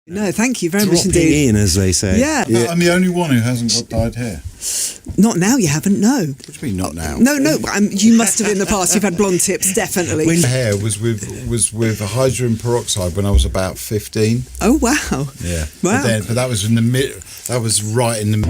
No, thank you very much Dropping indeed. in, as they say. Yeah. I'm the only one who hasn't got dyed hair. Not now, you haven't, no. What do you mean, not now? No, you must have in the past. You've had blonde tips, definitely. My hair was with hydrogen peroxide when I was about 15. Oh, wow. Yeah. Wow. But that was in the mid. That was right in the.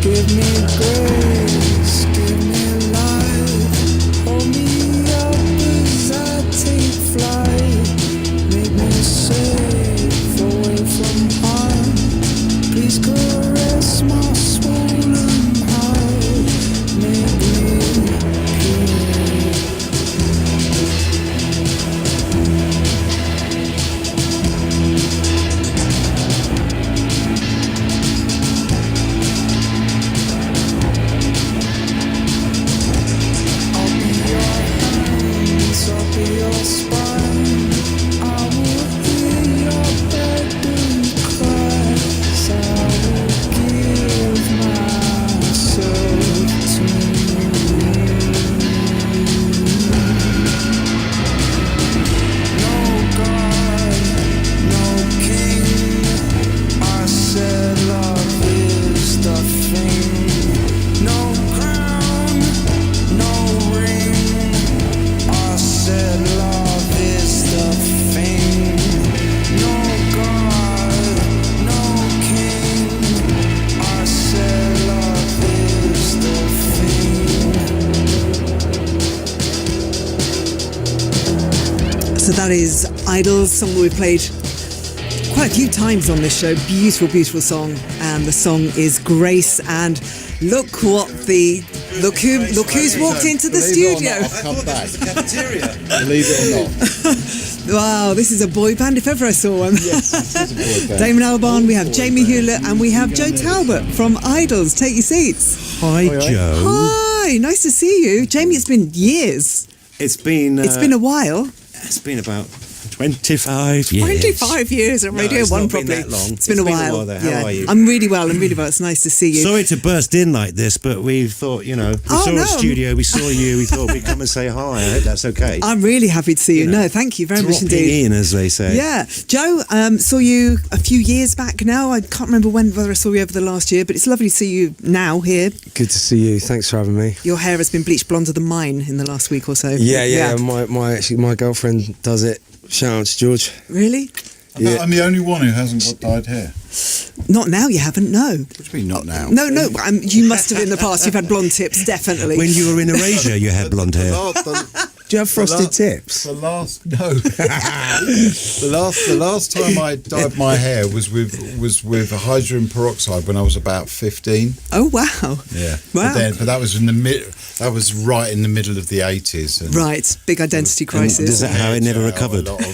Give me grace, give me life, hold me up as I take flight, make me safe away from harm, please caress my swollen heart, make me pure. So that is Idols, song that we played quite a few times on this show. Beautiful, beautiful song. And the song is Grace. And look who's walked into the studio. I've come back. Cafeteria. Believe it or not. Wow, this is a boy band if ever I saw one. Yes, this is a boy band. Damon Albarn, we have Jamie Hewlett, and we have Joe Talbot from Idols. Take your seats. Hi, Joe. Hi, nice to see you. Jamie, it's been years. It's been a while. It's been about 25 years. 25 years at Radio it's 1 not been probably. that long. It's been a while. there. How are you? I'm really well. It's nice to see you. Sorry to burst in like this, but we thought, we saw a studio, we saw you, we thought we'd come and say hi. I hope that's okay. I'm really happy to see you. No, thank you very much Dropping indeed. in, as they say. Yeah. Joe, saw you a few years back now. I can't remember whether I saw you over the last year, but it's lovely to see you now here. Good to see you. Thanks for having me. Your hair has been bleached blonder than mine in the last week or so. Yeah. My girlfriend does it. Shout out to George. Really? Yeah. I'm the only one who hasn't got dyed hair. Not now, you haven't, no. What do you mean, not now? No, you must have in the past. You've had blonde tips, definitely. When you were in Erasure, you had blonde hair. Do you have frosted tips? The last time I dyed my hair was with hydrogen peroxide when I was about 15. Oh, wow. Yeah. Wow. But that was in the mid. That was right in the middle of the 80s. And Right, big identity crisis. Is that how it never recovered? A lot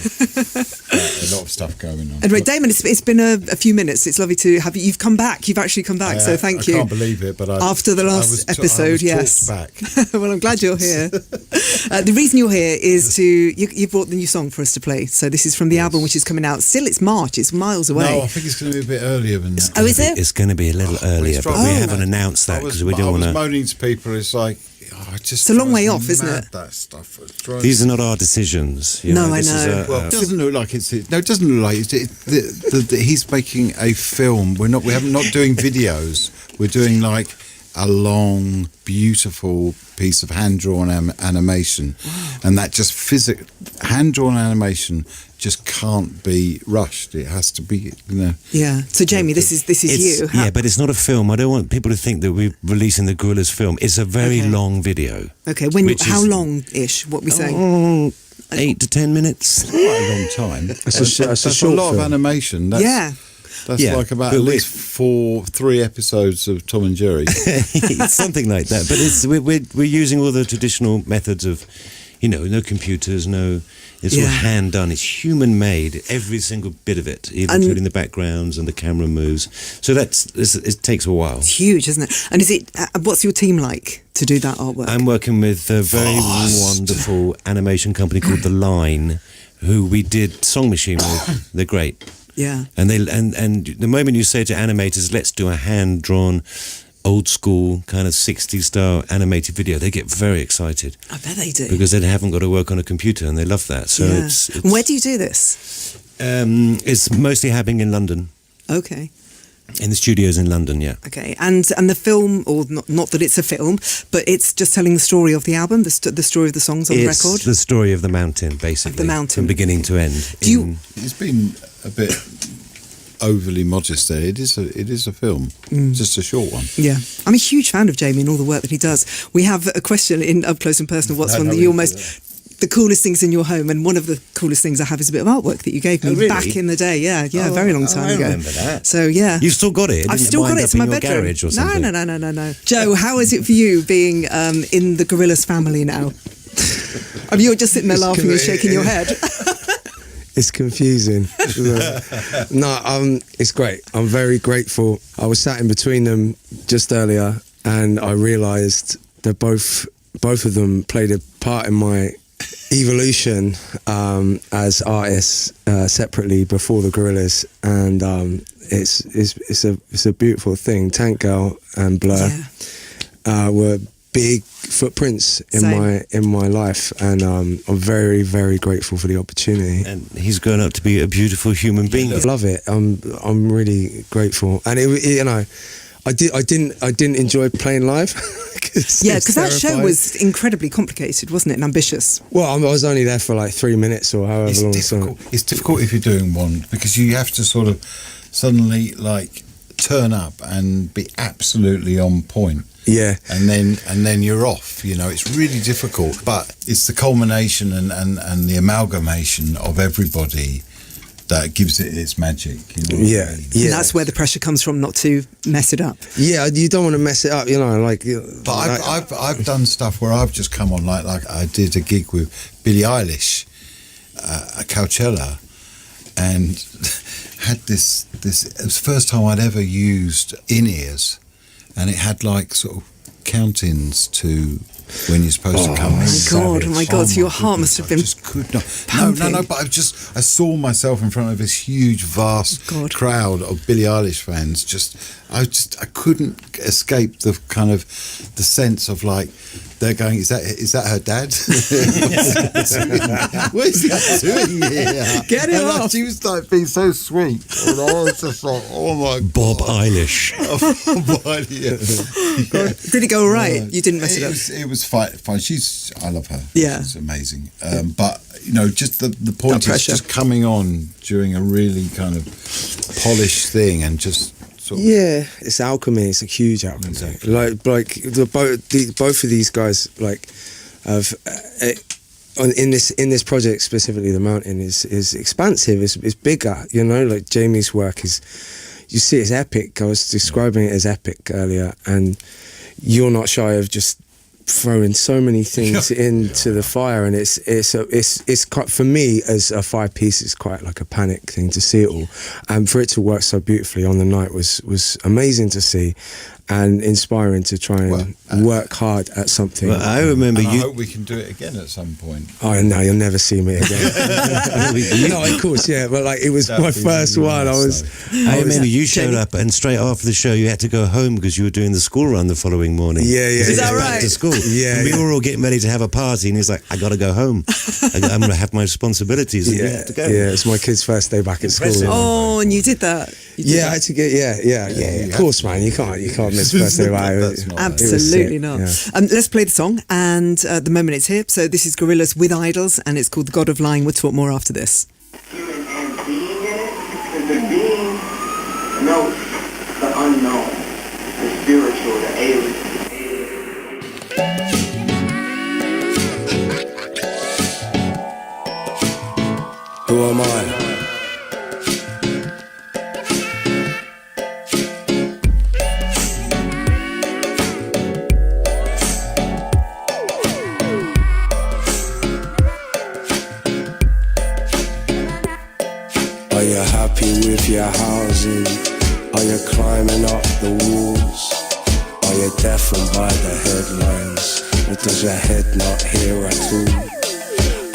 of stuff going on. Anyway, Damon, it's been a few minutes. It's lovely to have you. You've come back. You've actually come back, so thank you. I can't believe it, but after the last episode, I was yes. back. Well, I'm glad you're here. The reason you're here is you brought the new song for us to play. So this is from the album which is coming out. Still, it's March. It's miles away. No, I think it's going to be a bit earlier than that. Oh, is it? It's going to be a little earlier, but we haven't announced that because we don't want I to. was moaning to people. It's like, it's a long way off, isn't it? That stuff. These are not our decisions. No, I know. Well, it doesn't look like it's. No, it doesn't look like it's. He's making a film. We're not doing videos. We're doing like a long, beautiful piece of hand-drawn animation. And that just hand-drawn animation just can't be rushed. It has to be, Yeah. So Jamie, this is you. Yeah, but it's not a film. I don't want people to think that we're releasing the Gorillaz film. It's a very long video. Okay. How long-ish? What are we saying? 8 to 10 minutes. Quite a long time. That's a short lot film. of animation. That's like about at least 3 episodes of Tom and Jerry. Something like that. But we're using all the traditional methods of, no computers, it's all hand done. It's human made. Every single bit of it, including the backgrounds and the camera moves. So it takes a while. It's huge, isn't it? And is it? What's your team like to do that artwork? I'm working with a very wonderful animation company called The Line, who we did Song Machine with. They're great. Yeah. And and the moment you say to animators, let's do a hand drawn, old school kind of 60s style animated video, they get very excited. I bet they do. Because they haven't got to work on a computer, and they love that. So it's where do you do this? It's mostly happening in London. Okay. In the studios in London, yeah. Okay, and the film, or not that it's a film, but it's just telling the story of the album, the story of the songs on the record? It's the story of the mountain, basically. Of the mountain. From beginning to end. It's been a bit overly modest there. It is a film, just a short one. Yeah. I'm a huge fan of Jamie and all the work that he does. We have a question in Up Close and Personal. What's one of the coolest things in your home? And one of the coolest things I have is a bit of artwork that you gave me back in the day. Yeah, a very long time ago. I remember that. So, yeah. You've still got it? I've still got it. It's in my bedroom. Garage or something? No. Joe, how is it for you being in the Gorillaz family now? I mean, you're just sitting there laughing and shaking your head. It's confusing. It's great. I'm very grateful. I was sat in between them just earlier, and I realised that both of them played a part in my evolution as artists separately before the Gorillaz, and it's a beautiful thing. Tank Girl and Blur were big footprints in my life, and I'm very, very grateful for the opportunity. And he's grown up to be a beautiful human being. I love it. I'm really grateful, and I didn't enjoy playing live. Because that show was incredibly complicated, wasn't it, and ambitious. Well, I was only there for like 3 minutes or however long. It's difficult if you're doing one, because you have to sort of suddenly like turn up and be absolutely on point. Yeah, and then you're off. It's really difficult, but it's the culmination and the amalgamation of everybody that gives it its magic. Yeah. And that's where the pressure comes from, not to mess it up. Yeah, you don't want to mess it up, But I've done stuff where I've just come on, like I did a gig with Billie Eilish at Coachella, and had this. It was the first time I'd ever used in-ears. And it had like sort of count-ins to when you're supposed to come in. Oh my God! So your heart must have been. I just could not. No. But I saw myself in front of this huge, vast crowd of Billie Eilish fans. I couldn't escape the kind of the sense of like they're going. Is that her dad? What is he doing here? Get it off! She was like being so sweet, and I was just like, oh my God. Bob Eilish. Did it go all right? You didn't mess it up. It was fine. I love her. Yeah, she's amazing. But just the point is just coming on during a really kind of polished thing and just. It's alchemy. It's a huge alchemy. Exactly. Like both of these guys have in this project specifically. The Mountain is expansive. It's bigger. Like Jamie's work is. You see, it's epic. I was describing it as epic earlier, and you're not shy of just throwing so many things into the fire, and it's quite, for me as a 5-piece, it's quite like a panic thing to see it all, and for it to work so beautifully on the night was amazing to see, and inspiring to try and work hard at something. Well, I remember I hope we can do it again at some point. Oh no, you'll never see me again. No, of course, but it was my first one. I remember you showed up, and straight after the show, you had to go home because you were doing the school run the following morning. Yeah. Is that right? Back to school. Yeah. And we were all getting ready to have a party, and he's like, "I got to go home. I'm going to have my responsibilities." And you have to go. Yeah, it's my kid's first day back at school. Oh, and you did that. I had to get. Yeah. Of course, man. You can't Smith's birthday. That's not right. Absolutely sick, not. yeah. Let's play the song, and the moment it's here. So this is Gorillaz with Idols, and it's called The God of Lying. We'll talk more after this. Human and being in it, because the being knows the unknown, the spiritual, the alien. Who am I? Are you happy with your housing? Are you climbing up the walls? Are you deafened by the headlines? Or does your head not hear at all?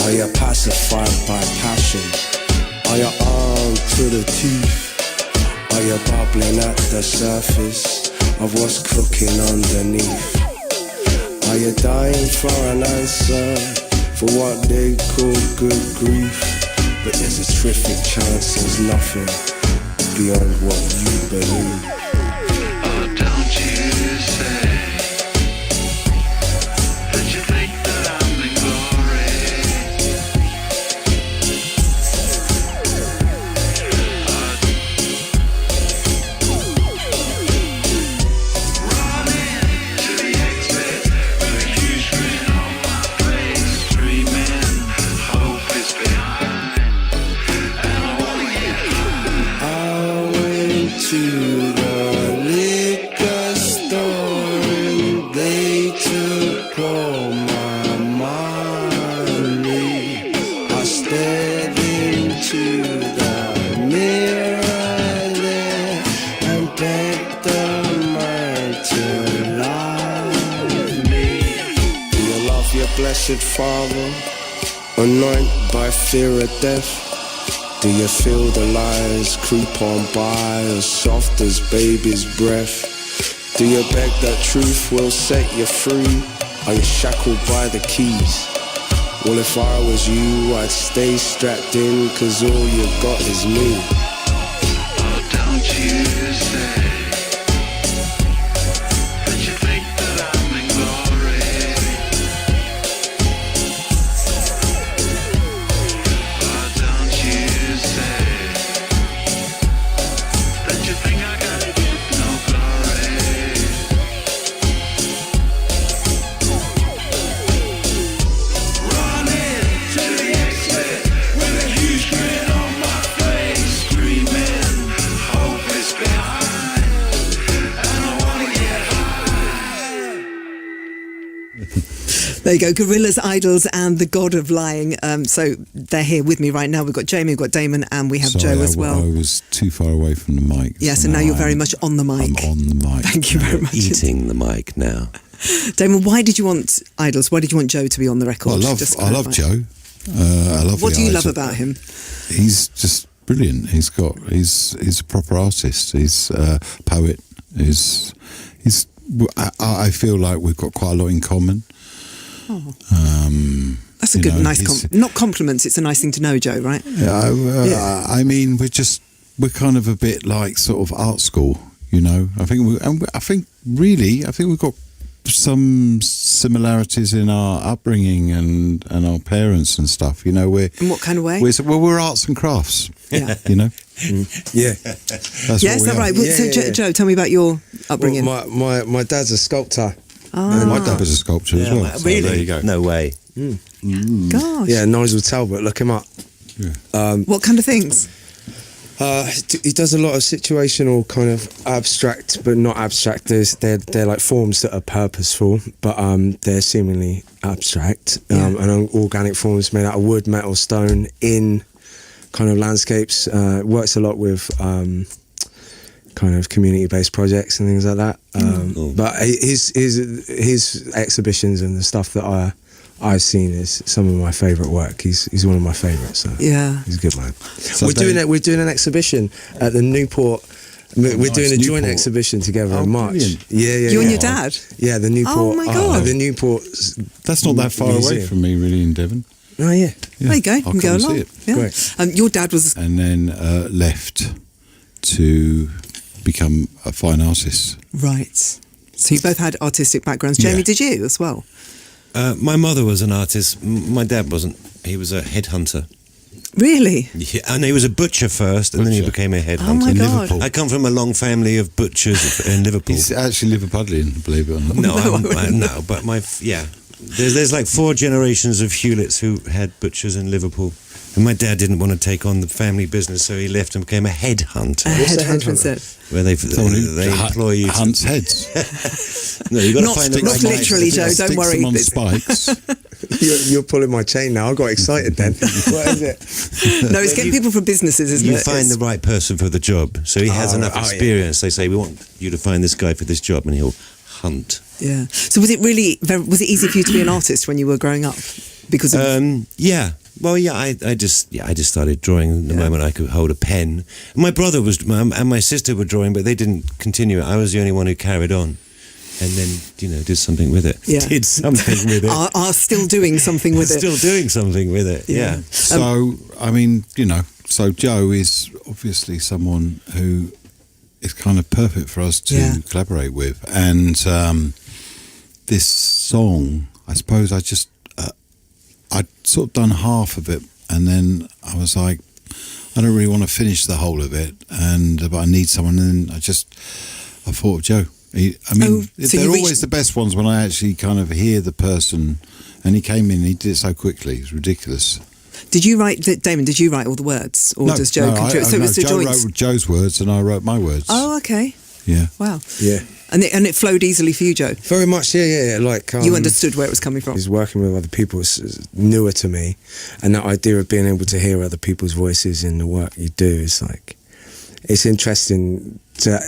Are you pacified by passion? Are you armed to the teeth? Are you bubbling at the surface of what's cooking underneath? Are you dying for an answer for what they call good grief? But there's a terrific chance there's nothing beyond what you believe. Oh, don't you say that you think that I'm in glory. Running to the exit with a huge grin on my face, screaming, hope is behind. To the liquor store and they took all my money. I stared into the mirror there and begged the man to love me. Do you love your blessed Father, anointed by fear of death? Do you feel the lies creep on by as soft as baby's breath? Do you beg that truth will set you free? Are you shackled by the keys? Well, if I was you, I'd stay strapped in, 'cause all you got is me. Oh, don't you say that you think that I'm in glory. Oh, don't you say that you think I gotta get no glory. Running to the exit with a huge grin on my face, screaming, hope is behind, and I wanna get high. There you go, Gorillaz, Idols, and The God of Lying. So they're here with me right now. We've got Jamie, we've got Damon, and we have Sorry, Joe as well. I was too far away from the mic. Yes, so and now you're I very am- much on the mic. I'm on the mic. Thank you very much. Eating the mic now. Damon, why did you want Idols? Why did you want Joe to be on the record? Well, Just I love clarify. Joe. I love. What the do you guys. love about him? He's just brilliant. He's a proper artist. He's a poet. I feel like we've got quite a lot in common. That's a you good, know, nice, he's- not compliments. It's a nice thing to know, Joe, right? Yeah, I mean, we're kind of a bit like sort of art school, you know. I think we've got some similarities in our upbringing and our parents and stuff. You know, In what kind of way? we're arts and crafts. Yeah. You know, Yeah. that's Yeah, what is we that are. right? Well, Yeah, so, yeah. Joe, tell me about your upbringing. Well, my dad's a sculptor. My dad was a sculptor as well. So Really? there you go. No way. Gosh. Yeah, Nigel Talbot, look him up. What kind of things? He does a lot of situational kind of abstract, but not abstract. They're like forms that are purposeful, but they're seemingly abstract. And organic forms made out of wood, metal, stone in kind of landscapes. Works a lot with kind of community-based projects and things like that. But his exhibitions and the stuff that I've seen is some of my favourite work. He's one of my favourites. So Yeah. he's a good man. So We're doing an exhibition at the Newport. We're nice. doing a joint Newport. exhibition together in March. brilliant. Yeah. You and yeah. your dad? Yeah, the Newport. Oh, my God. The Newport. That's not that far away Museum. from me, really, in Devon. Oh yeah. There you go. You I'll can go come and see along. it. Yeah. Great. Your dad was And then left to become a fine artist. Right. So you both had artistic backgrounds. Jamie, Yeah. did you as well? My mother was an artist. My dad wasn't. He was a headhunter. Really? Yeah, and he was a butcher first, and then he Butcher. became a headhunter. Oh my in God. Liverpool. I come from a long family of butchers in Liverpool. He's actually Liverpudlian, believe it or not. No, but there's like 4 generations of Hewletts who had butchers in Liverpool. And my dad didn't want to take on the family business, so he left and became a headhunter, A What's a headhunter headhunter? instead. where they Hu- employ you. hunts heads. No, you got to Not find the not right literally, guy. Joe, don't Sticks worry. them on It's- spikes. You're pulling my chain now. I got excited then. What is it? No, it's getting people from businesses, isn't You it? find the It's- right person for the job. So he has enough yeah. experience. They say, we want you to find this guy for this job, and he'll hunt. Yeah. So was it easy for you to be an artist when you were growing up? Because of, Yeah. Well, yeah, I just started drawing the moment I could hold a pen. My brother and my sister were drawing, but they didn't continue it. I was the only one who carried on, and then did something with it. Yeah. Did something with it. are still doing something with it. Still doing something with it. Yeah. So, I mean, so Joe is obviously someone who is kind of perfect for us to Yeah. collaborate with. And this song, I suppose I'd sort of done half of it, and then I was like, I don't really want to finish the whole of it, but I need someone, and I thought of Joe. So They're you always reached- the best ones when I actually kind of hear the person, and he came in, he did it so quickly, it's ridiculous. Did you write, Damon, did you write all the words? Or does Joe contribute? So it was the Joe joints. wrote Joe's words, and I wrote my words. Oh, okay. Yeah. Wow. Yeah. And it flowed easily for you, Joe? Very much, yeah. Like You understood where it was coming from? Is working with other people is newer to me, and that idea of being able to hear other people's voices in the work you do is like, it's interesting to,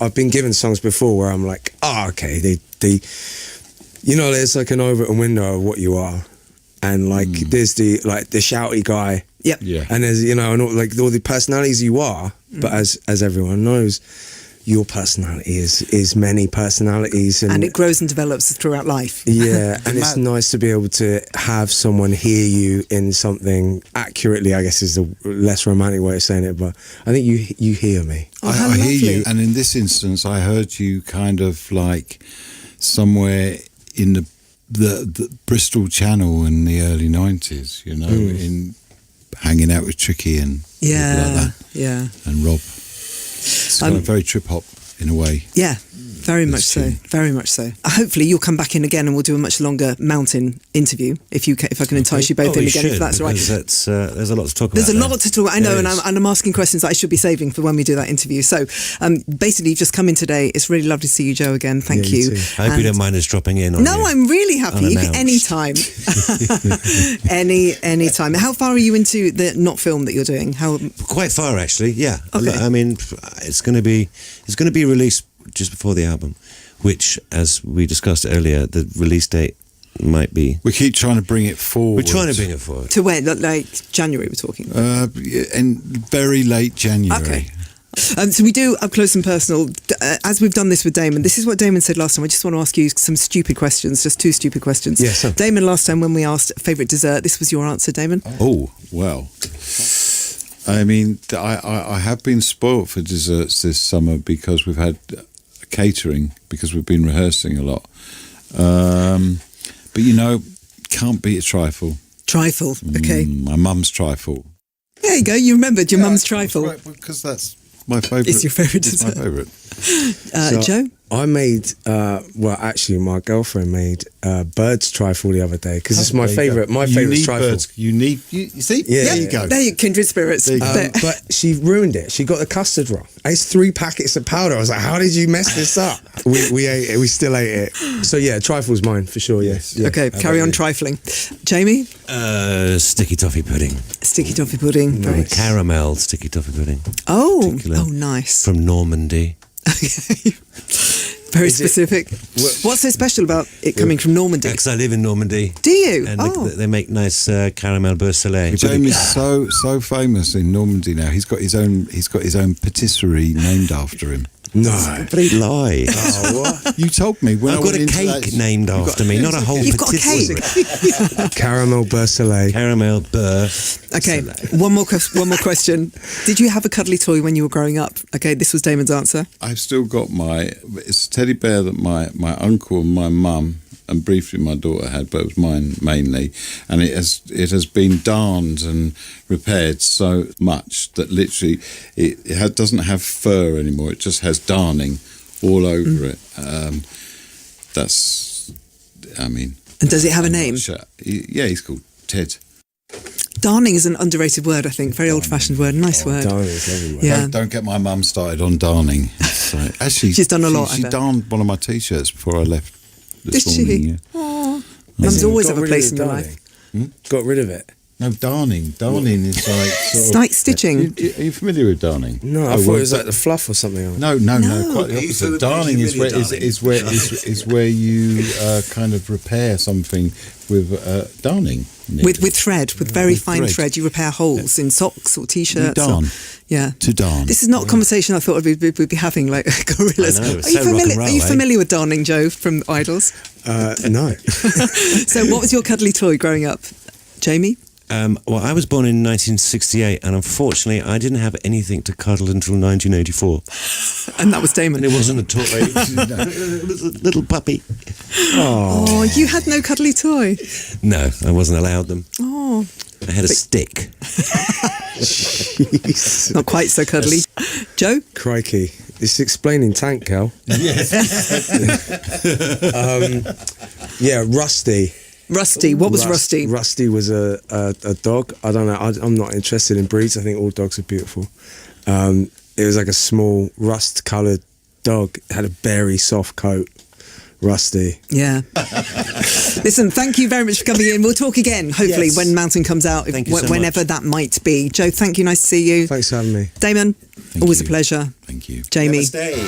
I've been given songs before where I'm like, okay, they there's like an over and window of what you are, and like there's the shouty guy, Yep. Yeah. and there's and all the personalities you are, but as everyone knows, your personality is many personalities, And it grows and develops throughout life. yeah, and it's nice to be able to have someone hear you in something accurately, I guess is the less romantic way of saying it, but I think you hear me. Oh, how I hear lovely. you, and in this instance, I heard you kind of like somewhere in the Bristol Channel in the early 90s, in hanging out with Tricky and people like that, Yeah. and Rob. It's kind of very trip hop in a way. Yeah, very much so. tune. Very much so. Hopefully, you'll come back in again, and we'll do a much longer mountain interview if I can entice you both in again, if that's right. There's a lot to talk about. There's a there. lot to talk. I know, There and is. I'm asking questions that I should be saving for when we do that interview. So, basically, you've just come in today. It's really lovely to see you, Joe. Again, thank Yeah, you you. too. I hope you don't mind us dropping in on No, you. I'm really happy. You can Unannounced. anytime, any time. How far are you into the not film that you're doing? How? Quite far, actually. Yeah. Okay. I mean, it's going to be released just before the album, which, as we discussed earlier, the release date might be. We keep trying to bring it forward. We're trying to bring it forward. To when? Like January, we're talking. In very late January. Okay. So we do up close and personal. As we've done this with Damon, this is what Damon said last time. I just want to ask you some stupid questions, just 2 stupid questions. Yes, sir. Damon, last time when we asked favourite dessert, this was your answer, Damon. Oh, well. I mean, I have been spoilt for desserts this summer because we've had catering, because we've been rehearsing a lot. But can't beat a trifle. Trifle, okay. My mum's trifle. There you go, you remembered your mum's trifle. Right, because that's my favourite. It's your favourite It's my dessert. favourite. So Joe? I made, actually, my girlfriend made bird's trifle the other day because it's my favourite. My You favourite need trifle. birds. You see? Yeah, there yeah, you go. There you kindred spirits. There you go. There. But she ruined it. She got the custard wrong. I used 3 packets of powder. I was like, "How did you mess this up?" We ate it. We still ate it. So yeah, trifle's mine for sure. Yes. Yeah. Okay, carry on trifling. Jamie? Sticky toffee pudding. Sticky toffee pudding. Very Caramel sticky toffee pudding. Oh, nice. From Normandy. Okay. Very specific. What's so special about it coming from Normandy? Because I live in Normandy. Do you? And Oh. they make nice caramel beurre soleil. Jamie's so famous in Normandy now. He's got his own patisserie named after him. No. Complete lie. Oh, what? You told me when I've I got went a into cake that- named after me, not a whole You've got a patisserie. cake. Caramel beurre soleil. Caramel beurre. Okay, one more question. Did you have a cuddly toy when you were growing up? Okay, this was Damon's answer. I've still got it's a teddy bear that my uncle and my mum and briefly my daughter had, but it was mine mainly, and it has been darned and repaired so much that literally it doesn't have fur anymore. It just has darning all over it. And does it have a name? Yeah, he's called Ted. Darning is an underrated word, I think. Very old-fashioned word. Nice word. Darling is everywhere. Yeah. Don't get my mum started on darning. So, actually, She's done a lot, I She bet. darned one of my t-shirts before I left this Did morning. she? Yeah. Oh, mums always have a place in your life. Got rid of it. No, darning. Darning is like sort It's of, like stitching. Are you familiar with darning? No, I thought it was like the fluff or something. No, quite the Are you so opposite. Darning is where is where you kind of repair something with darning. With thread, with very with fine thread. thread. You repair holes in socks or t-shirts. You darn. Yeah. To darn. This is not a conversation I thought we'd be having, like gorillas. I know, Are it's you so rock and familiar? roll, Are you eh? familiar with darning, Joe, from Idols? No. So, what was your cuddly toy growing up, Jamie? Well, I was born in 1968, and unfortunately, I didn't have anything to cuddle until 1984. And that was Damon. And it wasn't a toy. It was a little puppy. Oh, you had no cuddly toy. No, I wasn't allowed them. Oh, I had a stick. not quite so cuddly. Joe? Crikey. It's explaining Tank, Cal. Yeah, Rusty. Rusty. What was Rusty? Rusty was a dog. I don't know. I'm not interested in breeds. I think all dogs are beautiful. It was like a small rust-coloured dog. It had a very soft coat. Rusty. Yeah. Listen, thank you very much for coming in. We'll talk again, hopefully, Yes. when Mountain comes out, Thank you so whenever much. that might be. Joe, thank you. Nice to see you. Thanks for having me. Damon, always you. a pleasure. Thank you. Jamie. Stay.